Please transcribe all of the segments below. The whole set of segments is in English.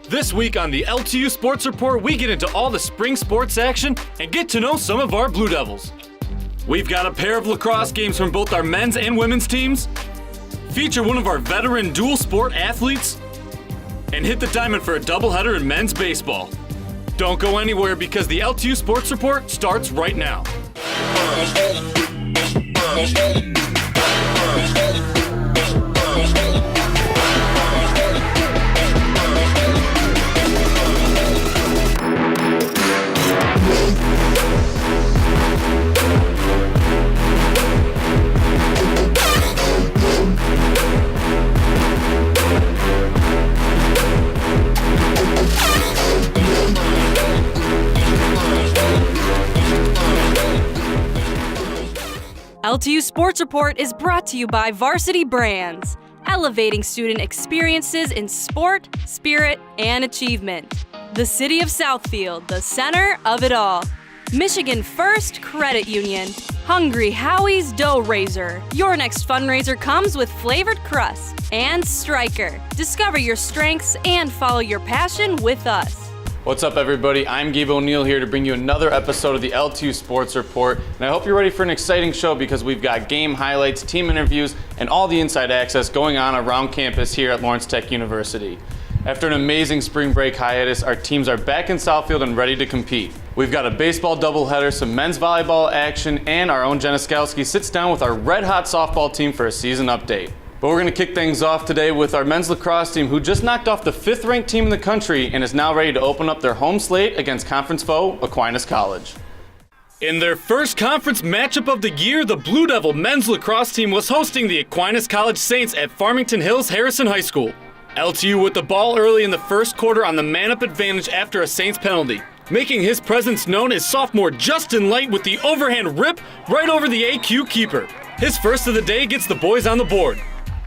This week on the LTU Sports Report, we get into all the spring sports action and get to know some of our Blue Devils. We've got a pair of lacrosse games from both our men's and women's teams, feature one of our veteran dual sport athletes, and hit the diamond for a doubleheader in men's baseball. Don't go anywhere because the LTU Sports Report starts right now. LTU Sports Report is brought to you by Varsity Brands, elevating student experiences in sport, spirit, and achievement. The City of Southfield, the center of it all. Michigan First Credit Union, Hungry Howie's Dough Raiser. Your next fundraiser comes with flavored crust. And Stryker. Discover your strengths and follow your passion with us. What's up, everybody? I'm Gabe O'Neill here to bring you another episode of the LTU Sports Report, and I hope you're ready for an exciting show because we've got game highlights, team interviews, and all the inside access going on around campus here at Lawrence Tech University. After an amazing spring break hiatus, our teams are back in Southfield and ready to compete. We've got a baseball doubleheader, some men's volleyball action, and our own Janiskowski sits down with our red-hot softball team for a season update. But we're going to kick things off today with our men's lacrosse team, who just knocked off the 5th-ranked team in the country and is now ready to open up their home slate against conference foe Aquinas College. In their first conference matchup of the year, the Blue Devil men's lacrosse team was hosting the Aquinas College Saints at Farmington Hills Harrison High School. LTU with the ball early in the first quarter on the man-up advantage after a Saints penalty, making his presence known as sophomore Justin Light with the overhand rip right over the AQ keeper. His first of the day gets the boys on the board.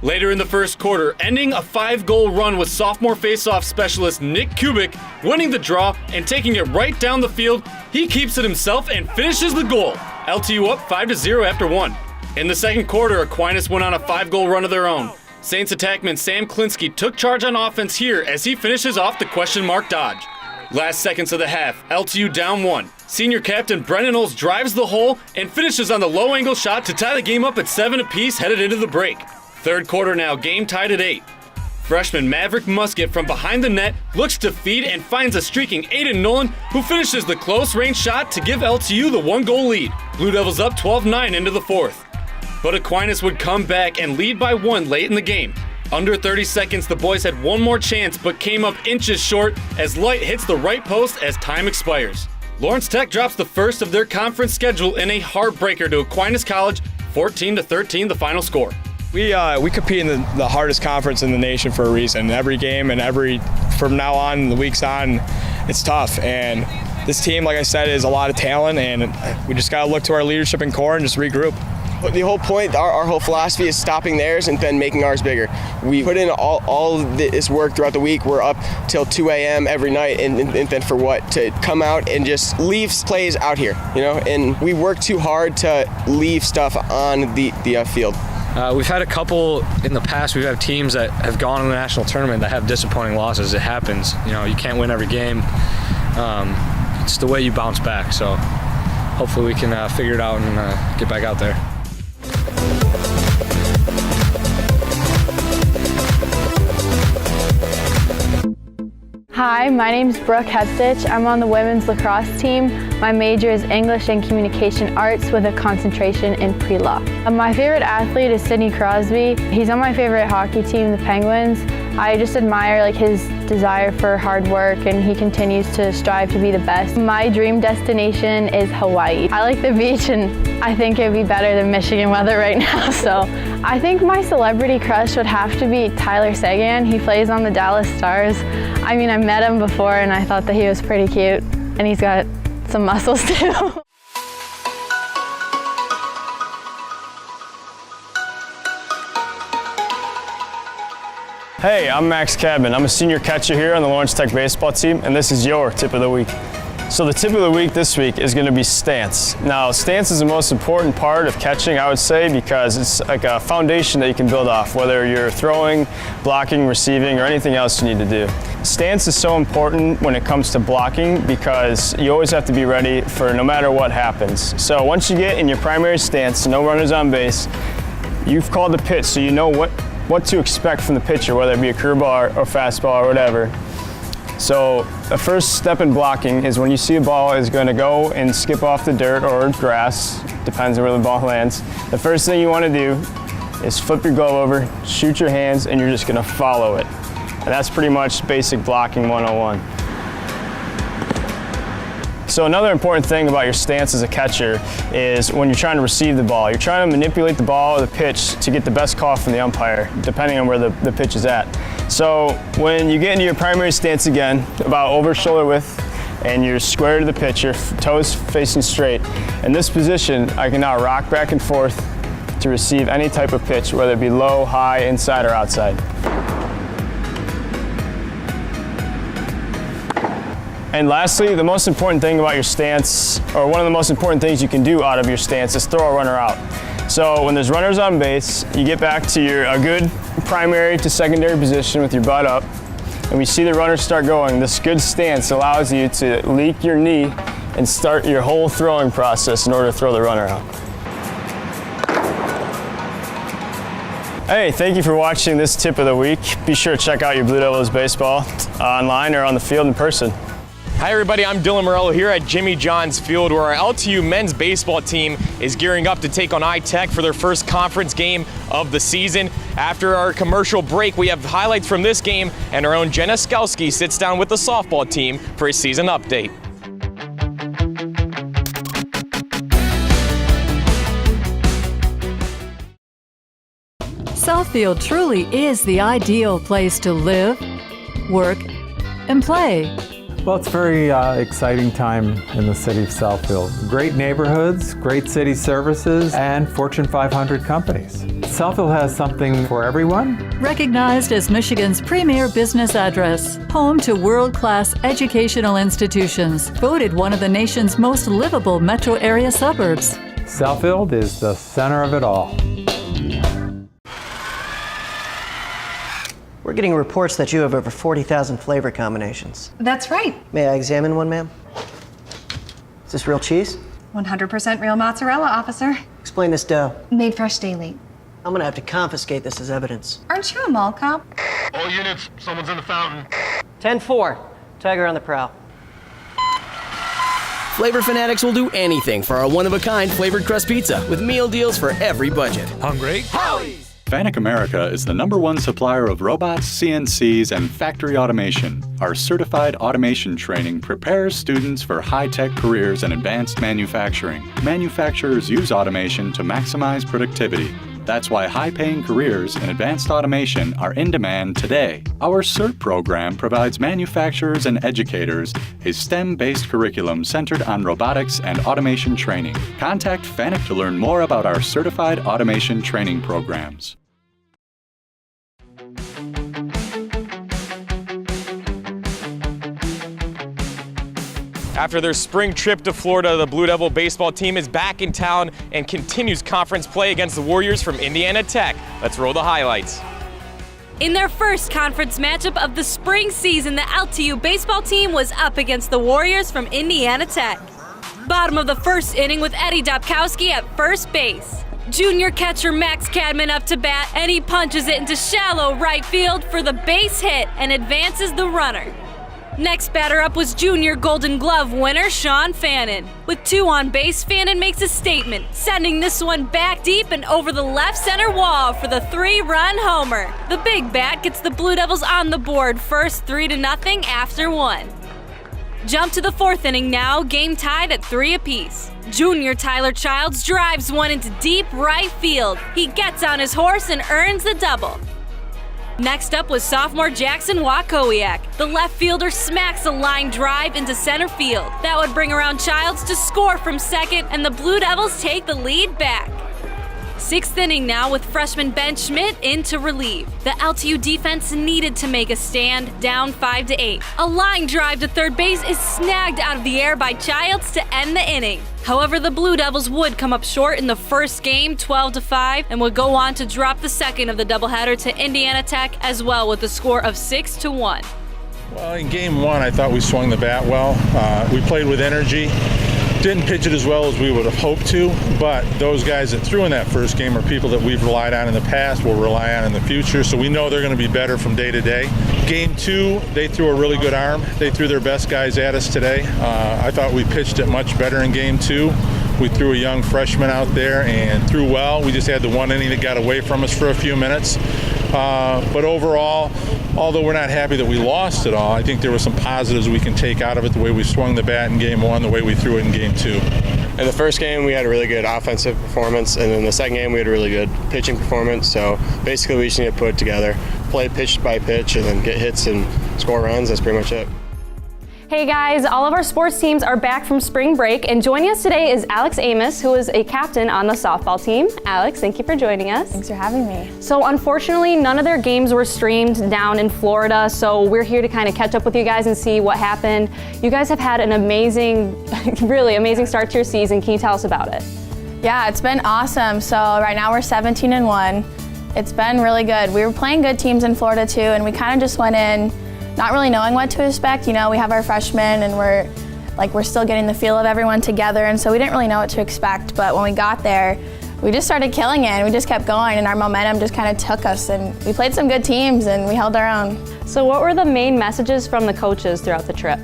Later in the first quarter, ending a 5-goal run with sophomore faceoff specialist Nick Kubik winning the draw and taking it right down the field, he keeps it himself and finishes the goal. LTU up 5-0 after 1. In the second quarter, Aquinas went on a 5-goal run of their own. Saints attackman Sam Klinsky took charge on offense here as he finishes off the question mark dodge. Last seconds of the half, LTU down 1. Senior captain Brennan Olds drives the hole and finishes on the low-angle shot to tie the game up at 7 apiece headed into the break. Third quarter now, game tied at 8. Freshman Maverick Musket from behind the net looks to feed and finds a streaking Aiden Nolan, who finishes the close-range shot to give LTU the 1-goal lead. Blue Devils up 12-9 into the fourth. But Aquinas would come back and lead by 1 late in the game. Under 30 seconds, the boys had one more chance but came up inches short as Light hits the right post as time expires. Lawrence Tech drops the first of their conference schedule in a heartbreaker to Aquinas College, 14-13 the final score. We compete in the hardest conference in the nation for a reason. Every game and from now on, the weeks on, it's tough. And this team, like I said, is a lot of talent, and we just got to look to our leadership and core and just regroup. The whole point, our whole philosophy is stopping theirs and then making ours bigger. We put in all this work throughout the week. We're up till 2 a.m. every night, and then for what? To come out and just leave plays out here, And we work too hard to leave stuff on the field. We've had a couple in the past. We've had teams that have gone to the national tournament that have disappointing losses. It happens. You can't win every game. It's the way you bounce back. So hopefully we can figure it out and get back out there. Hi, my name's Brooke Hepstich. I'm on the women's lacrosse team. My major is English and Communication Arts with a concentration in pre-law. My favorite athlete is Sidney Crosby. He's on my favorite hockey team, the Penguins. I just admire his desire for hard work, and he continues to strive to be the best. My dream destination is Hawaii. I like the beach, and I think it'd be better than Michigan weather right now, so I think my celebrity crush would have to be Tyler Seguin. He plays on the Dallas Stars. I met him before, and I thought that he was pretty cute, and he's got some muscles too. Hey, I'm Max Cabin. I'm a senior catcher here on the Lawrence Tech baseball team, and this is your tip of the week. So the tip of the week this week is going to be stance. Now, stance is the most important part of catching, I would say, because it's like a foundation that you can build off, whether you're throwing, blocking, receiving, or anything else you need to do. Stance is so important when it comes to blocking because you always have to be ready for no matter what happens. So once you get in your primary stance, no runners on base, you've called the pitch, so you know what to expect from the pitcher, whether it be a curveball or fastball or whatever. So the first step in blocking is when you see a ball is going to go and skip off the dirt or grass, depends on where the ball lands. The first thing you want to do is flip your glove over, shoot your hands, and you're just going to follow it. And that's pretty much basic blocking 101. So another important thing about your stance as a catcher is when you're trying to receive the ball. You're trying to manipulate the ball or the pitch to get the best call from the umpire, depending on where the pitch is at. So when you get into your primary stance again, about over shoulder width, and you're square to the pitcher, toes facing straight. In this position, I can now rock back and forth to receive any type of pitch, whether it be low, high, inside, or outside. And lastly, the most important thing about your stance, or one of the most important things you can do out of your stance, is throw a runner out. So when there's runners on base, you get back to a good primary to secondary position with your butt up, and we see the runner start going. This good stance allows you to leak your knee and start your whole throwing process in order to throw the runner out. Hey, thank you for watching this tip of the week. Be sure to check out your Blue Devils baseball online or on the field in person. Hi everybody, I'm Dylan Morello here at Jimmy John's Field, where our LTU men's baseball team is gearing up to take on iTech for their first conference game of the season. After our commercial break, we have highlights from this game, and our own Jenna Skelski sits down with the softball team for a season update. Southfield truly is the ideal place to live, work, and play. Well, it's a very exciting time in the city of Southfield. Great neighborhoods, great city services, and Fortune 500 companies. Southfield has something for everyone. Recognized as Michigan's premier business address, home to world-class educational institutions, voted one of the nation's most livable metro area suburbs. Southfield is the center of it all. We're getting reports that you have over 40,000 flavor combinations. That's right. May I examine one, ma'am? Is this real cheese? 100% real mozzarella, officer. Explain this dough. Made fresh daily. I'm gonna have to confiscate this as evidence. Aren't you a mall cop? All units, someone's in the fountain. 10-4, Tiger on the prowl. Flavor fanatics will do anything for our one-of-a-kind flavored crust pizza with meal deals for every budget. Hungry? Howie's! FANUC America is the #1 supplier of robots, CNCs, and factory automation. Our certified automation training prepares students for high-tech careers in advanced manufacturing. Manufacturers use automation to maximize productivity. That's why high-paying careers in advanced automation are in demand today. Our CERT program provides manufacturers and educators a STEM-based curriculum centered on robotics and automation training. Contact FANUC to learn more about our certified automation training programs. After their spring trip to Florida, the Blue Devil baseball team is back in town and continues conference play against the Warriors from Indiana Tech. Let's roll the highlights. In their first conference matchup of the spring season, the LTU baseball team was up against the Warriors from Indiana Tech. Bottom of the first inning with Eddie Dobkowski at first base. Junior catcher Max Cadman up to bat, and he punches it into shallow right field for the base hit and advances the runner. Next batter up was junior Golden Glove winner Sean Fannin. With 2 on base, Fannin makes a statement, sending this one back deep and over the left center wall for the 3-run homer. The big bat gets the Blue Devils on the board, first 3-0 after 1. Jump to the 4th inning now, game tied at 3 apiece. Junior Tyler Childs drives one into deep right field. He gets on his horse and earns the double. Next up was sophomore Jackson Wakowiak. The left fielder smacks a line drive into center field. That would bring around Childs to score from second, and the Blue Devils take the lead back. 6th inning now with freshman Ben Schmidt in to relieve. The LTU defense needed to make a stand, down 5-8. A line drive to third base is snagged out of the air by Childs to end the inning. However, the Blue Devils would come up short in the first game, 12-5, and would go on to drop the second of the doubleheader to Indiana Tech as well with a score of 6-1. Well, in game one, I thought we swung the bat well. We played with energy. Didn't pitch it as well as we would have hoped to, but those guys that threw in that first game are people that we've relied on in the past, will rely on in the future, so we know they're going to be better from day to day. Game two, they threw a really good arm. They threw their best guys at us today. I thought we pitched it much better in game two. We threw a young freshman out there and threw well. We just had the one inning that got away from us for a few minutes. But overall, although we're not happy that we lost it all, I think there were some positives we can take out of it, the way we swung the bat in game one, the way we threw it in game two. In the first game, we had a really good offensive performance, and in the second game, we had a really good pitching performance. So basically, we just need to put it together, play pitch by pitch, and then get hits and score runs. That's pretty much it. Hey guys, all of our sports teams are back from spring break, and joining us today is Alex Amos, who is a captain on the softball team. Alex, thank you for joining us. Thanks for having me. So unfortunately, none of their games were streamed down in Florida, so we're here to kind of catch up with you guys and see what happened. You guys have had an amazing, really amazing start to your season. Can you tell us about it? Yeah, it's been awesome. So right now we're 17-1. It's been really good. We were playing good teams in Florida too, and we kind of just went in not really knowing what to expect. You know, we have our freshmen and we're still getting the feel of everyone together, and so we didn't really know what to expect. But when we got there, we just started killing it, and we just kept going, and our momentum just kind of took us, and we played some good teams and we held our own. So what were the main messages from the coaches throughout the trip?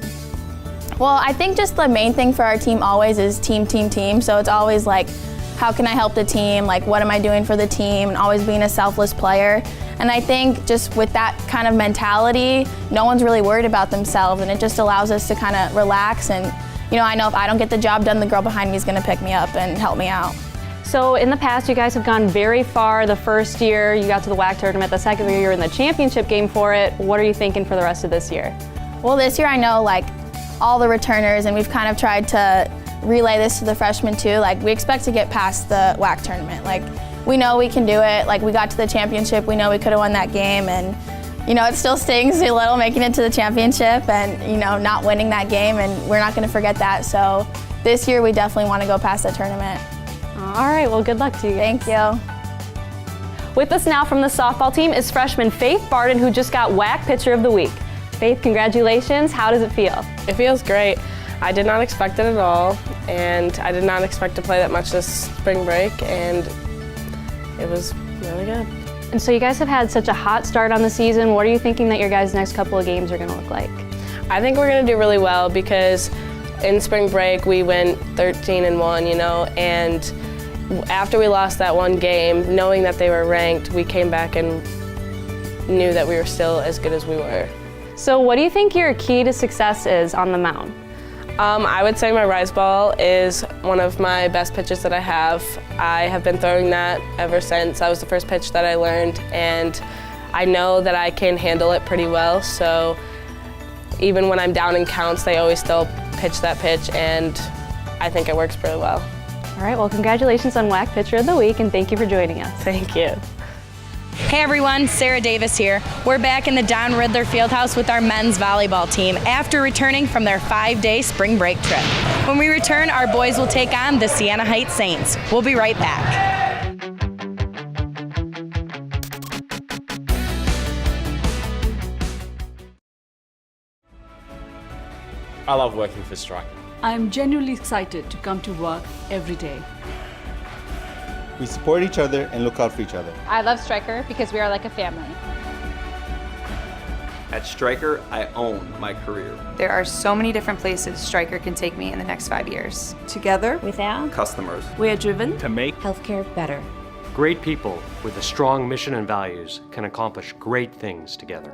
Well, I think just the main thing for our team always is team. So it's always like, how can I help the team? Like, what am I doing for the team? And always being a selfless player. And I think just with that kind of mentality, no one's really worried about themselves, and it just allows us to kind of relax. And, you know, I know if I don't get the job done, the girl behind me is going to pick me up and help me out. So in the past, you guys have gone very far. The first year, you got to the WAC tournament. The second year, you're in the championship game for it. What are you thinking for the rest of this year? Well, this year I know, like, all the returners, and we've kind of tried to relay this to the freshmen too. Like, we expect to get past the WAC tournament. Like, we know we can do it. Like, we got to the championship. We know we could have won that game, and you know, it still stings a little making it to the championship and, you know, not winning that game, and we're not going to forget that. So this year we definitely want to go past the tournament. All right, well, good luck to you. Thank you. With us now from the softball team is freshman Faith Barden, who just got WAC Pitcher of the Week. Faith, congratulations. How does it feel? It feels great. I did not expect it at all, and I did not expect to play that much this spring break, and it was really good. And so you guys have had such a hot start on the season. What are you thinking that your guys' next couple of games are going to look like? I think we're going to do really well because in spring break we went 13-1, you know, and after we lost that one game, knowing that they were ranked, we came back and knew that we were still as good as we were. So what do you think your key to success is on the mound? I would say my rise ball is one of my best pitches that I have. I have been throwing that ever since. That was the first pitch that I learned, and I know that I can handle it pretty well, so even when I'm down in counts, they always still pitch that pitch, and I think it works pretty well. All right, well, congratulations on WAC Pitcher of the Week, and thank you for joining us. Thank you. Hey everyone, Sarah Davis here. We're back in the Don Riddler Fieldhouse with our men's volleyball team after returning from their 5-day spring break trip. When we return, our boys will take on the Siena Heights Saints. We'll be right back. I love working for Striker. I'm genuinely excited to come to work every day. We support each other and look out for each other. I love Striker because we are like a family. At Striker, I own my career. There are so many different places Striker can take me in the next 5 years. Together, with our customers, we are driven to make healthcare better. Great people with a strong mission and values can accomplish great things together.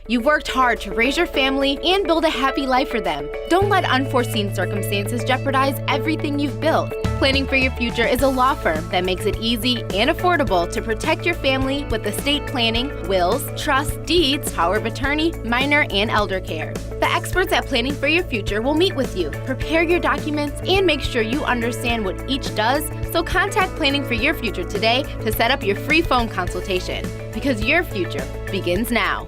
You've worked hard to raise your family and build a happy life for them. Don't let unforeseen circumstances jeopardize everything you've built. Planning for Your Future is a law firm that makes it easy and affordable to protect your family with estate planning, wills, trusts, deeds, power of attorney, minor, and elder care. The experts at Planning for Your Future will meet with you, prepare your documents, and make sure you understand what each does. So contact Planning for Your Future today to set up your free phone consultation, because your future begins now.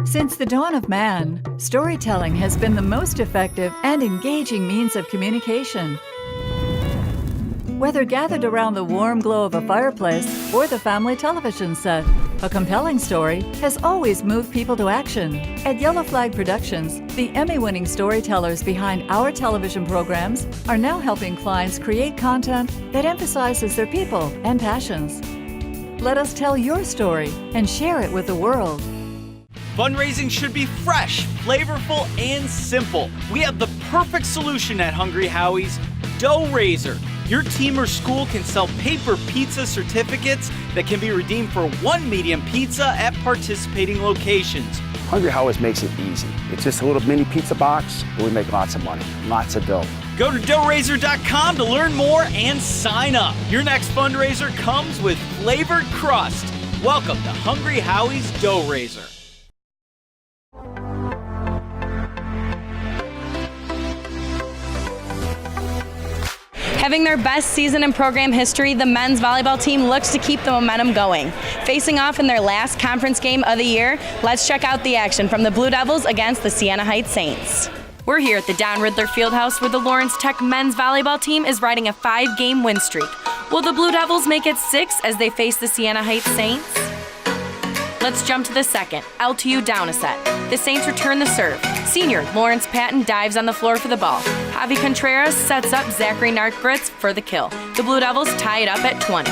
Since the dawn of man, storytelling has been the most effective and engaging means of communication. Whether gathered around the warm glow of a fireplace or the family television set, A compelling story has always moved people to action. At Yellow Flag Productions, the Emmy-winning storytellers behind our television programs are now helping clients create content that emphasizes their people and passions. Let us tell your story and share it with the world. Fundraising should be fresh, flavorful, and simple. We have the perfect solution at Hungry Howie's, Dough Raiser. Your team or school can sell paper pizza certificates that can be redeemed for 1 medium pizza at participating locations. Hungry Howie's makes it easy. It's just a little mini pizza box, but we make lots of money, lots of dough. Go to doughraiser.com to learn more and sign up. Your next fundraiser comes with flavored crust. Welcome to Hungry Howie's Dough Raiser. Having their best season in program history, the men's volleyball team looks to keep the momentum going. Facing off in their last conference game of the year, let's check out the action from the Blue Devils against the Siena Heights Saints. We're here at the Don Riddler Fieldhouse where the Lawrence Tech men's volleyball team is riding a 5-game win streak. Will the Blue Devils make it 6 as they face the Siena Heights Saints? Let's jump to the second. LTU down a set. The Saints return the serve. Senior Lawrence Patton dives on the floor for the ball. Javi Contreras sets up Zachary Narkbritz for the kill. The Blue Devils tie it up at 20.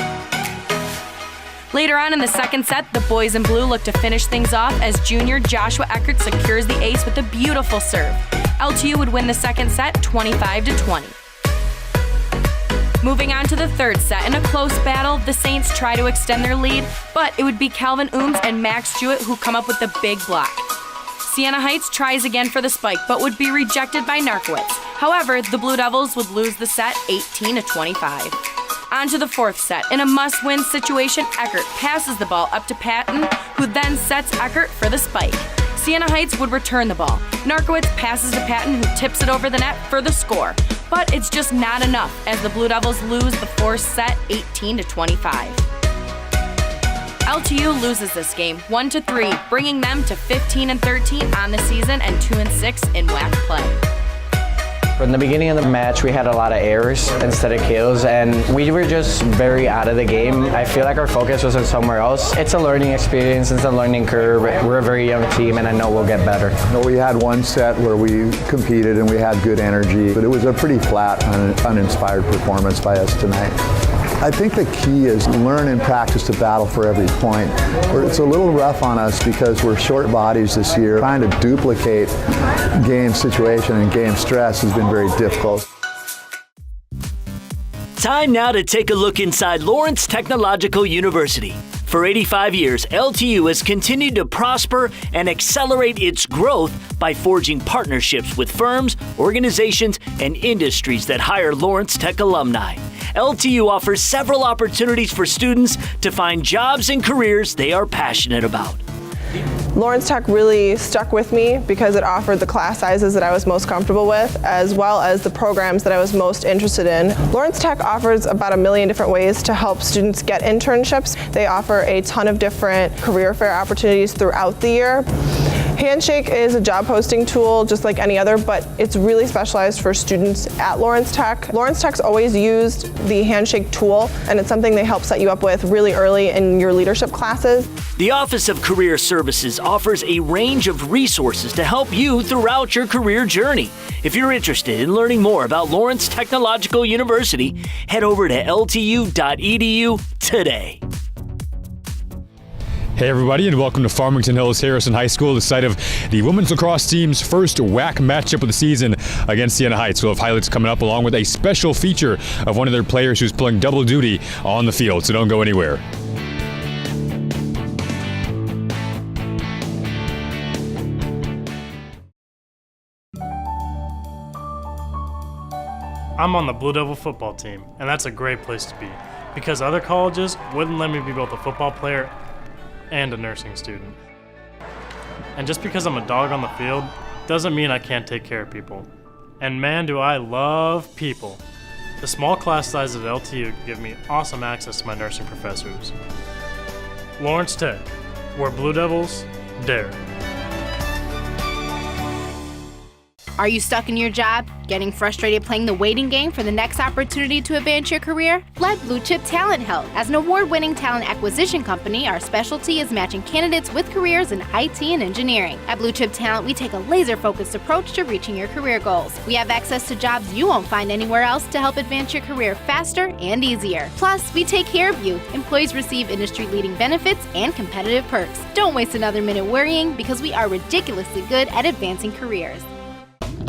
Later on in the second set, the boys in blue look to finish things off as junior Joshua Eckert secures the ace with a beautiful serve. LTU would win the second set 25-20. Moving on to the third set, in a close battle, the Saints try to extend their lead, but it would be Calvin Ooms and Max Jewett who come up with the big block. Siena Heights tries again for the spike, but would be rejected by Narkowitz. However, the Blue Devils would lose the set 18-25. On to the fourth set. In a must-win situation, Eckert passes the ball up to Patton, who then sets Eckert for the spike. Siena Heights would return the ball. Narkowitz passes to Patton, who tips it over the net for the score. But it's just not enough as the Blue Devils lose the fourth set 18-25. LTU loses this game 1-3, bringing them to 15-13 on the season and 2-6 in WAC play. From the beginning of the match, we had a lot of errors instead of kills, and we were just very out of the game. I feel like our focus was on somewhere else. It's a learning experience, it's a learning curve. We're a very young team, and I know we'll get better. We had one set where we competed and we had good energy, but it was a pretty flat, uninspired performance by us tonight. I think the key is learn and practice to battle for every point. It's a little rough on us because we're short bodies this year. Trying to duplicate game situation and game stress has been very difficult. Time now to take a look inside Lawrence Technological University. For 85 years, LTU has continued to prosper and accelerate its growth by forging partnerships with firms, organizations, and industries that hire Lawrence Tech alumni. LTU offers several opportunities for students to find jobs and careers they are passionate about. Lawrence Tech really stuck with me because it offered the class sizes that I was most comfortable with, as well as the programs that I was most interested in. Lawrence Tech offers about 1 million different ways to help students get internships. They offer a ton of different career fair opportunities throughout the year. Handshake is a job posting tool just like any other, but it's really specialized for students at Lawrence Tech. Lawrence Tech's always used the Handshake tool, and it's something they help set you up with really early in your leadership classes. The Office of Career Services offers a range of resources to help you throughout your career journey. If you're interested in learning more about Lawrence Technological University, head over to ltu.edu today. Hey everybody, and welcome to Farmington Hills Harrison High School, the site of the women's lacrosse team's first WAC matchup of the season against Siena Heights. We'll have highlights coming up along with a special feature of one of their players who's pulling double duty on the field, so don't go anywhere. I'm on the Blue Devil football team, and that's a great place to be because other colleges wouldn't let me be both a football player and a nursing student. And just because I'm a dog on the field doesn't mean I can't take care of people. And man, do I love people. The small class size at LTU give me awesome access to my nursing professors. Lawrence Tech, where Blue Devils dare. Are you stuck in your job? Getting frustrated playing the waiting game for the next opportunity to advance your career? Let Blue Chip Talent help. As an award-winning talent acquisition company, our specialty is matching candidates with careers in IT and engineering. At Blue Chip Talent, we take a laser-focused approach to reaching your career goals. We have access to jobs you won't find anywhere else to help advance your career faster and easier. Plus, we take care of you. Employees receive industry-leading benefits and competitive perks. Don't waste another minute worrying because we are ridiculously good at advancing careers.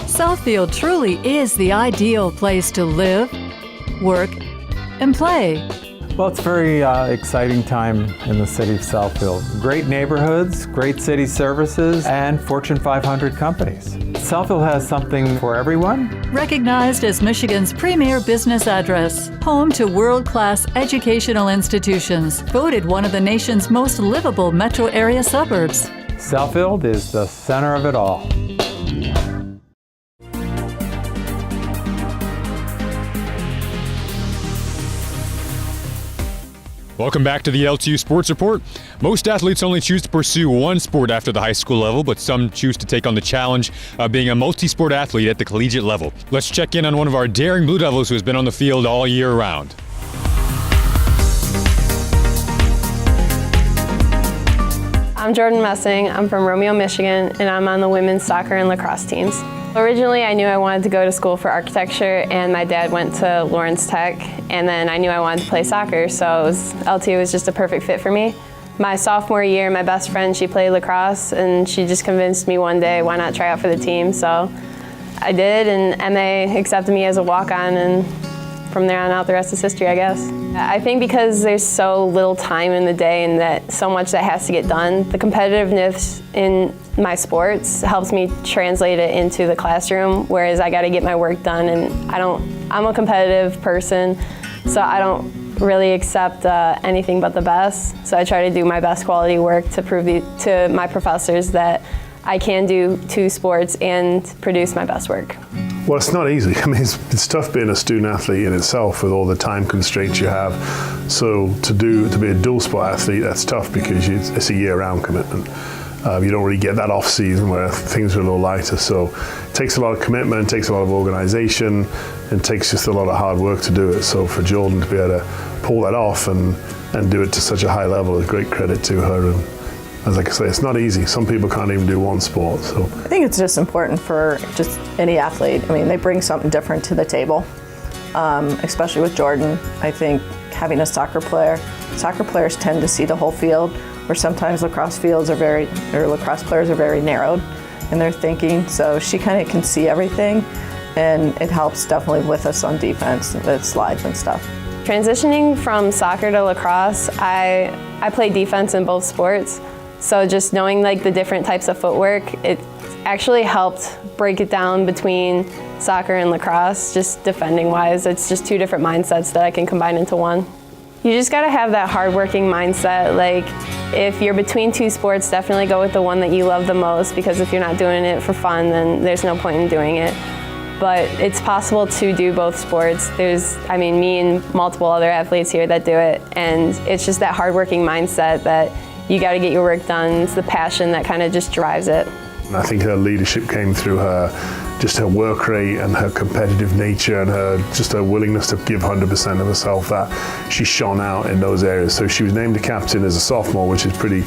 Southfield truly is the ideal place to live, work, and play. Well, it's a very exciting time in the city of Southfield. Great neighborhoods, great city services, and Fortune 500 companies. Southfield has something for everyone. Recognized as Michigan's premier business address, home to world-class educational institutions, voted one of the nation's most livable metro area suburbs. Southfield is the center of it all. Welcome back to the LTU Sports Report. Most athletes only choose to pursue one sport after the high school level, but some choose to take on the challenge of being a multi-sport athlete at the collegiate level. Let's check in on one of our daring Blue Devils who has been on the field all year round. I'm Jordan Messing. I'm from Romeo, Michigan, and I'm on the women's soccer and lacrosse teams. Originally, I knew I wanted to go to school for architecture, and my dad went to Lawrence Tech, and then I knew I wanted to play soccer, so LTU was just a perfect fit for me. My sophomore year, my best friend, she played lacrosse, and she just convinced me one day, why not try out for the team? So I did, and MA accepted me as a walk-on, and from there on out, the rest is history, I guess. I think because there's so little time in the day and that so much that has to get done, the competitiveness in my sports helps me translate it into the classroom, whereas I got to get my work done, and I'm a competitive person, so I don't really accept anything but the best. So I try to do my best quality work to prove to my professors that I can do two sports and produce my best work. Well, it's not easy. I mean, it's tough being a student athlete in itself with all the time constraints you have. So to be a dual sport athlete, that's tough because it's a year-round commitment. You don't really get that off season where things are a little lighter. So it takes a lot of commitment, it takes a lot of organization, and it takes just a lot of hard work to do it. So for Jordan to be able to pull that off and do it to such a high level is great credit to her. And as like I say, it's not easy. Some people can't even do one sport. So I think it's just important for just any athlete. I mean, they bring something different to the table, especially with Jordan. I think having a soccer players tend to see the whole field, where sometimes lacrosse players are very narrowed in their thinking. So she kind of can see everything, and it helps definitely with us on defense, with slides and stuff. Transitioning from soccer to lacrosse, I play defense in both sports. So just knowing like the different types of footwork, it actually helped break it down between soccer and lacrosse, just defending wise. It's just two different mindsets that I can combine into one. You just gotta have that hardworking mindset. Like if you're between two sports, definitely go with the one that you love the most, because if you're not doing it for fun, then there's no point in doing it. But it's possible to do both sports. There's, me and multiple other athletes here that do it, and it's just that hardworking mindset that you got to get your work done. It's the passion that kind of just drives it. And I think her leadership came through her work rate and her competitive nature and her willingness to give 100% of herself, that she shone out in those areas. So she was named a captain as a sophomore, which is pretty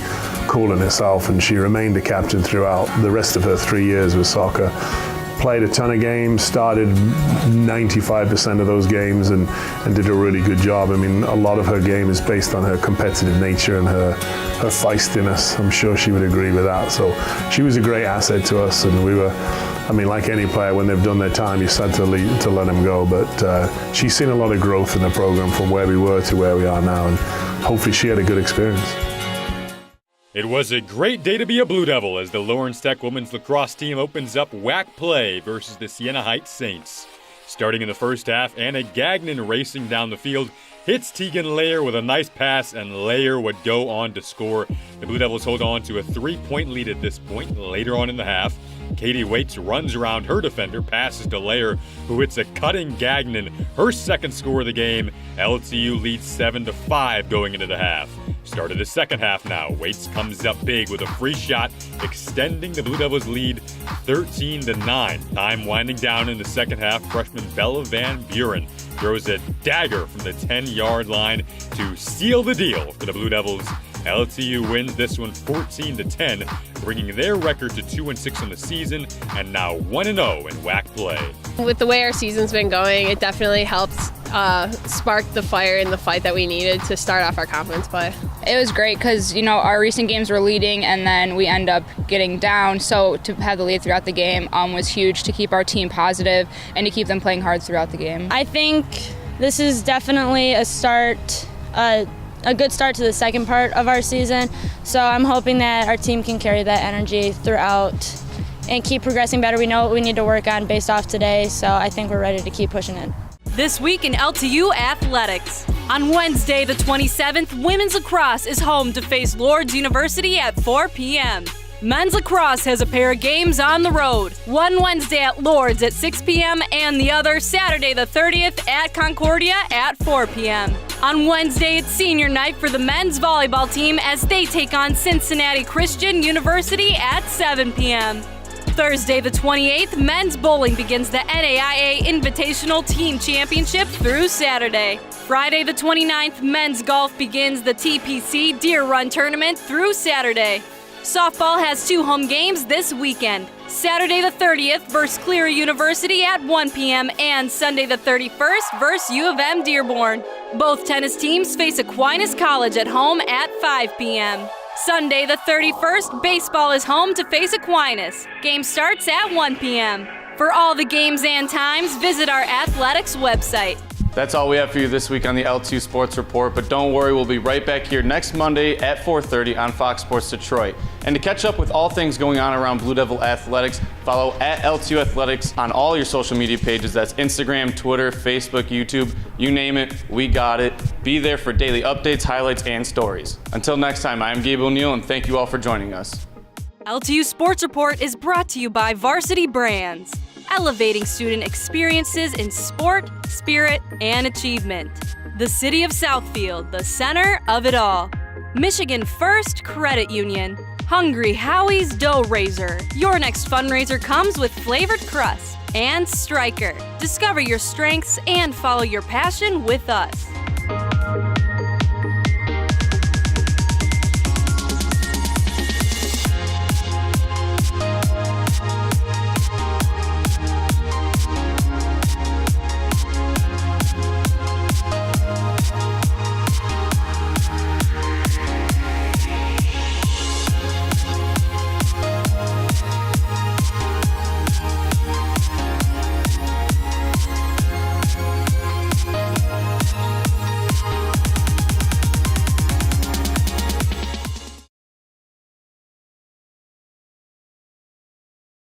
cool in itself, and she remained a captain throughout the rest of her 3 years with soccer. Played a ton of games, started 95% of those games, and did a really good job. I mean, a lot of her game is based on her competitive nature and her feistiness. I'm sure she would agree with that. So she was a great asset to us, and we were, like any player, when they've done their time, you start to let them go. But she's seen a lot of growth in the program from where we were to where we are now, and hopefully she had a good experience. It was a great day to be a Blue Devil as the Lawrence Tech women's lacrosse team opens up WAC play versus the Siena Heights Saints. Starting in the first half, Anna Gagnon racing down the field hits Tegan Layer with a nice pass, and Layer would go on to score. The Blue Devils hold on to a 3-point lead at this point. Later on in the half, Katie Waits runs around her defender, passes to Layer, who hits a cutting Gagnon, her second score of the game. LTU leads 7-5 going into the half. Start of the second half now. Waits comes up big with a free shot, extending the Blue Devils' lead 13-9. Time winding down in the second half. Freshman Bella Van Buren throws a dagger from the 10-yard line to seal the deal for the Blue Devils. LTU wins this one 14-10, bringing their record to 2-6 on the season and now 1-0 in WAC play. With the way our season's been going, it definitely helped spark the fire and the fight that we needed to start off our conference play. It was great because, our recent games were leading and then we end up getting down. So to have the lead throughout the game was huge to keep our team positive and to keep them playing hard throughout the game. I think this is definitely a good start to the second part of our season. So I'm hoping that our team can carry that energy throughout and keep progressing better. We know what we need to work on based off today, so I think we're ready to keep pushing it. This week in LTU athletics. On Wednesday, the 27th, women's lacrosse is home to face Lourdes University at 4 p.m. Men's lacrosse has a pair of games on the road. One Wednesday at Lourdes at 6 p.m. and the other Saturday the 30th at Concordia at 4 p.m. On Wednesday, it's senior night for the men's volleyball team as they take on Cincinnati Christian University at 7 p.m. Thursday the 28th, men's bowling begins the NAIA Invitational Team Championship through Saturday. Friday the 29th, men's golf begins the TPC Deer Run Tournament through Saturday. Softball has 2 home games this weekend. Saturday the 30th versus Cleary University at 1 p.m. and Sunday the 31st versus U of M Dearborn. Both tennis teams face Aquinas College at home at 5 p.m. Sunday the 31st, baseball is home to face Aquinas. Game starts at 1 p.m. For all the games and times, visit our athletics website. That's all we have for you this week on the LTU Sports Report, but don't worry, we'll be right back here next Monday at 4:30 on Fox Sports Detroit. And to catch up with all things going on around Blue Devil athletics, follow at LTU Athletics on all your social media pages. That's Instagram, Twitter, Facebook, YouTube, you name it, we got it. Be there for daily updates, highlights, and stories. Until next time, I'm Gabe O'Neill, and thank you all for joining us. LTU Sports Report is brought to you by Varsity Brands, elevating student experiences in sport, spirit, and achievement. The City of Southfield, the center of it all. Michigan First Credit Union. Hungry Howie's Dough Raiser. Your next fundraiser comes with flavored crust. And Stryker. Discover your strengths and follow your passion with us.